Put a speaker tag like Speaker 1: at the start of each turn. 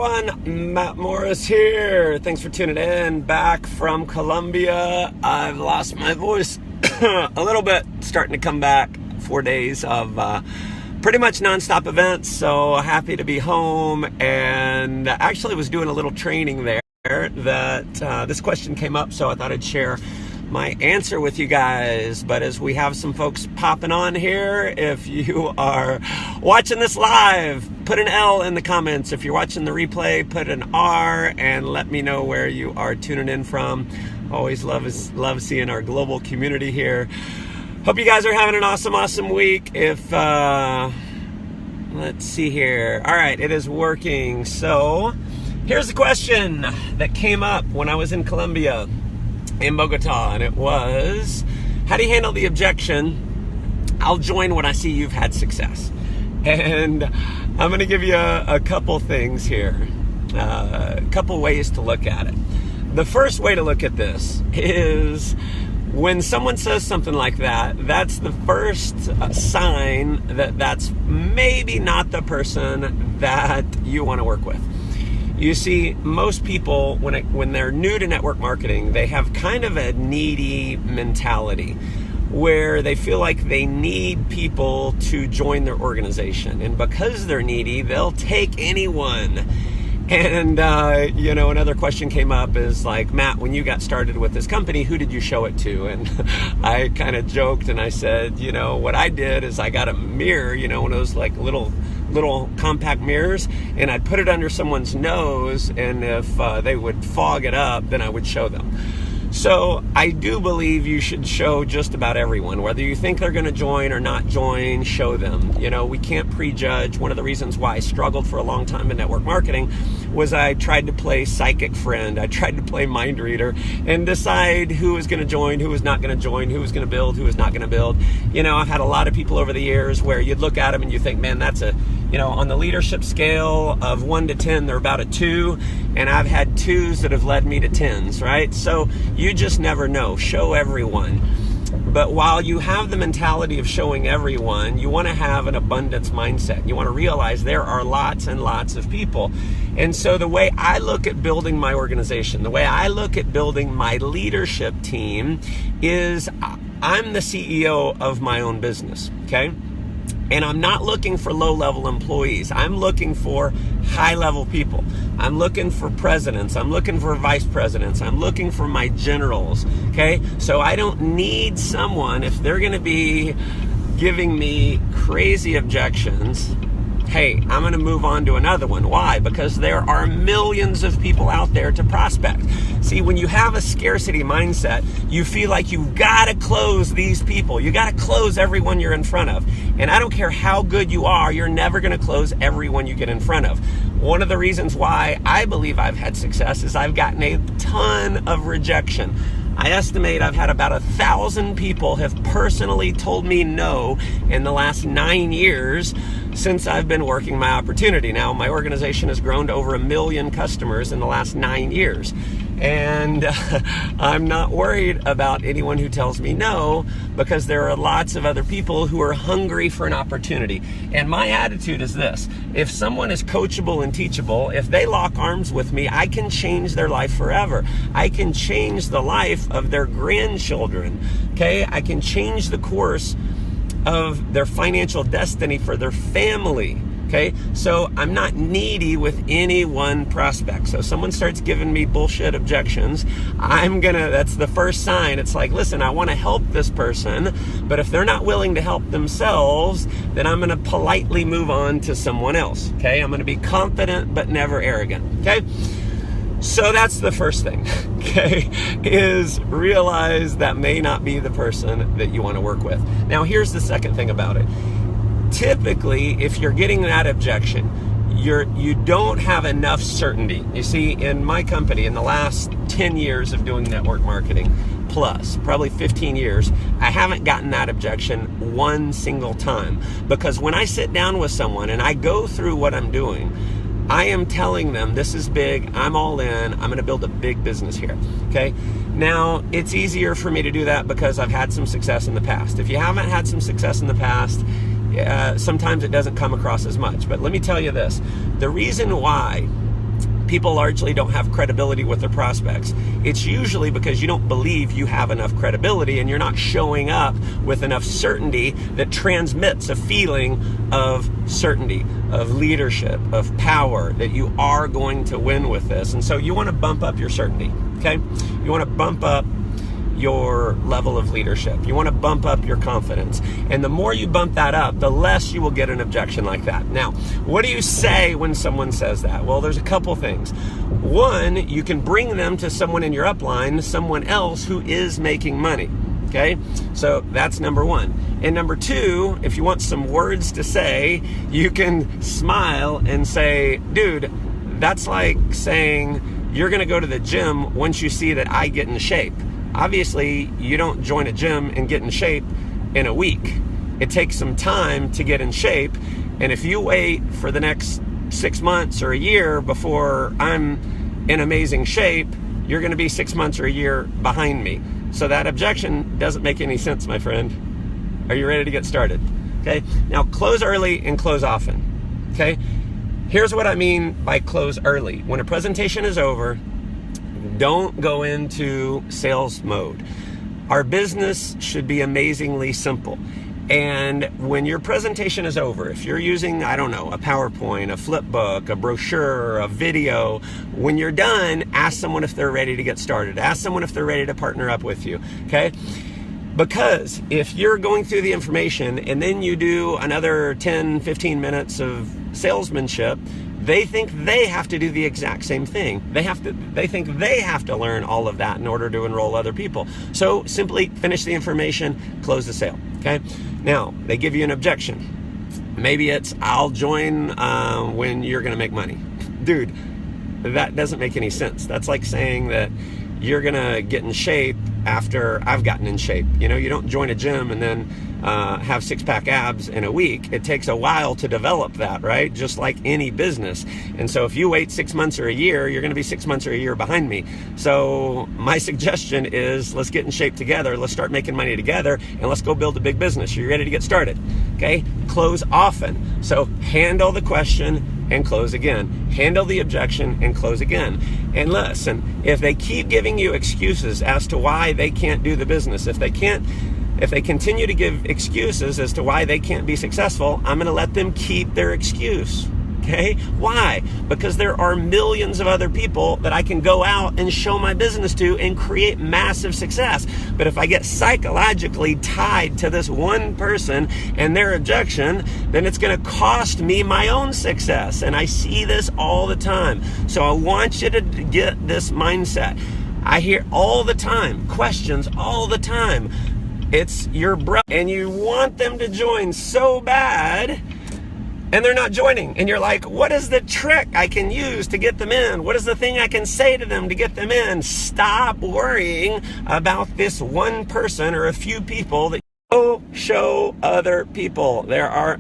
Speaker 1: everyone, Matt Morris here. Thanks for tuning in, back from Colombia. I've lost my voice a little bit, starting to come back. 4 days of pretty much nonstop events, so happy to be home. And actually was doing a little training there that this question came up, so I thought I'd share my answer with you guys. But as we have some folks popping on here, if you are watching this live, put an L in the comments. If you're watching the replay, put an R and let me know where you are tuning in from. Always love seeing our global community here. Hope you guys are having an awesome week. If let's see here. All right, it is working. So here's the question that came up when I was in Colombia, in Bogota, and it was, how do you handle the objection, I'll join when I see you've had success? And I'm going to give you a couple things here, a couple ways to look at it. The first way to look at this is when someone says something like that, that's the first sign that that's maybe not the person that you want to work with. You see, most people, when they're new to network marketing, they have kind of a needy mentality where they feel like they need people to join their organization. And because they're needy, they'll take anyone. And, another question came up is like, Matt, when you got started with this company, who did you show it to? And I kind of joked and I said, what I did is I got a mirror, one of those like little compact mirrors, and I'd put it under someone's nose, and if they would fog it up, then I would show them. So I do believe you should show just about everyone, whether you think they're going to join or not join, show them. We can't prejudge. One of the reasons why I struggled for a long time in network marketing was I tried to play psychic friend. I tried to play mind reader and decide who was going to join, who was not going to join, who was going to build, who was not going to build. I've had a lot of people over the years where you'd look at them and you think, man, that's on the leadership scale of 1 to 10, they're about a 2, and I've had 2s that have led me to 10s, right? So you just never know. Show everyone. But while you have the mentality of showing everyone, you want to have an abundance mindset. You want to realize there are lots and lots of people. And so the way I look at building my organization, the way I look at building my leadership team is I'm the CEO of my own business, okay? And I'm not looking for low-level employees. I'm looking for high-level people. I'm looking for presidents. I'm looking for vice presidents. I'm looking for my generals, okay? So I don't need someone, if they're going to be giving me crazy objections, hey, I'm going to move on to another one. Why? Because there are millions of people out there to prospect. See, when you have a scarcity mindset, you feel like you've got to close these people. You got to close everyone you're in front of. And I don't care how good you are, you're never going to close everyone you get in front of. One of the reasons why I believe I've had success is I've gotten a ton of rejection. I estimate I've had about 1,000 people have personally told me no in the last 9 years since I've been working my opportunity. Now, my organization has grown to over 1 million customers in the last 9 years. And I'm not worried about anyone who tells me no, because there are lots of other people who are hungry for an opportunity. And my attitude is this: if someone is coachable and teachable, if they lock arms with me, I can change their life forever. I can change the life of their grandchildren, okay? I can change the course of their financial destiny for their family. Okay, so I'm not needy with any one prospect. So if someone starts giving me bullshit objections, that's the first sign. It's like, listen, I want to help this person, but if they're not willing to help themselves, then I'm going to politely move on to someone else. Okay, I'm going to be confident but never arrogant. Okay, so that's the first thing, okay, is realize that may not be the person that you want to work with. Now, here's the second thing about it. Typically, if you're getting that objection, you don't have enough certainty. You see, in my company, in the last 10 years of doing network marketing, plus probably 15 years, I haven't gotten that objection one single time. Because when I sit down with someone and I go through what I'm doing, I am telling them, this is big, I'm all in, I'm gonna build a big business here, okay? Now, it's easier for me to do that because I've had some success in the past. If you haven't had some success in the past, sometimes it doesn't come across as much. But let me tell you this, the reason why people largely don't have credibility with their prospects. It's usually because you don't believe you have enough credibility and you're not showing up with enough certainty that transmits a feeling of certainty, of leadership, of power, that you are going to win with this. And so you want to bump up your certainty, okay? You want to bump up your level of leadership. You want to bump up your confidence. And the more you bump that up, the less you will get an objection like that. Now, what do you say when someone says that? Well, there's a couple things. One, you can bring them to someone in your upline, someone else who is making money. Okay, so that's number one. And number two, if you want some words to say, you can smile and say, dude, that's like saying you're going to go to the gym once you see that I get in shape. Obviously, you don't join a gym and get in shape in a week. It takes some time to get in shape. And if you wait for the next 6 months or a year before I'm in amazing shape, you're going to be 6 months or a year behind me. So that objection doesn't make any sense, my friend. Are you ready to get started? Okay. Now, close early and close often. Okay. Here's what I mean by close early. When a presentation is over, don't go into sales mode. Our business should be amazingly simple. And when your presentation is over, if you're using, I don't know, a PowerPoint, a flip book, a brochure, a video, when you're done, ask someone if they're ready to get started. Ask someone if they're ready to partner up with you, okay? Because if you're going through the information and then you do another 10, 15 minutes of salesmanship, they think they have to do the exact same thing. They think they have to learn all of that in order to enroll other people. So simply finish the information, close the sale, okay? Now, they give you an objection. Maybe it's, I'll join when you're gonna make money. Dude, that doesn't make any sense. That's like saying that you're gonna get in shape after I've gotten in shape. You know, you don't join a gym and then have six-pack abs in a week. It takes a while to develop that, right? Just like any business. And so if you wait 6 months or a year, you're gonna be 6 months or a year behind me. So my suggestion is, let's get in shape together, let's start making money together, and let's go build a big business. You're ready to get started, okay? Close often. So handle the question and close again. Handle the objection and close again. And listen, if they keep giving you excuses as to why they can't do the business, if they continue to give excuses as to why they can't be successful, I'm gonna let them keep their excuse, okay? Why? Because there are millions of other people that I can go out and show my business to and create massive success. But if I get psychologically tied to this one person and their objection, then it's gonna cost me my own success. And I see this all the time. So I want you to get this mindset. I hear all the time, questions all the time. It's your brother, and you want them to join so bad, and they're not joining. And you're like, what is the trick I can use to get them in? What is the thing I can say to them to get them in? Stop worrying about this one person or a few people that you show other people. There are